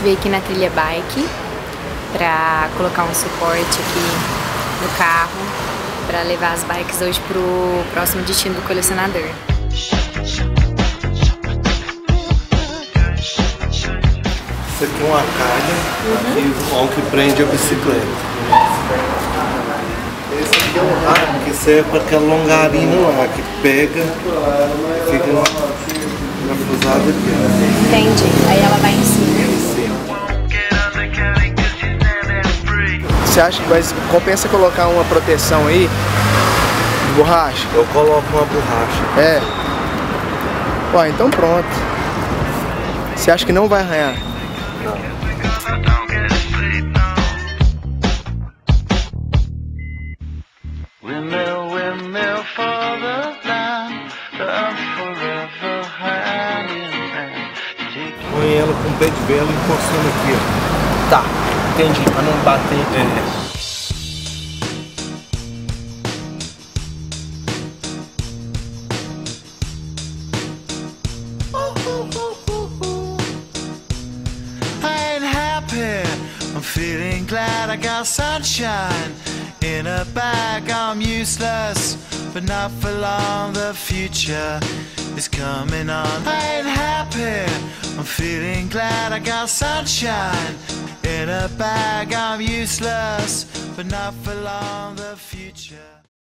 gente veio aqui na trilha bike pra colocar um suporte aqui no carro pra levar as bikes hoje pro próximo destino do colecionador. Isso aqui é uma calha que prende a bicicleta. Esse aqui é um rack que serve para aquela longarina lá, que pega, fica na cruzada aqui. Entendi. Aí ela vai em cima. Você acha que compensa colocar uma proteção aí de borracha? Eu coloco uma borracha. É. Ué, então pronto. Você acha que não vai arranhar? Põe ela com o pé de vela encostando aqui, ó. Tá, entendi, pra não bater. I'm feeling glad I got sunshine in a bag. I'm useless, but not for long. The future is coming on. I ain't happy. I'm feeling glad I got sunshine in a bag. I'm useless, but not for long. The future.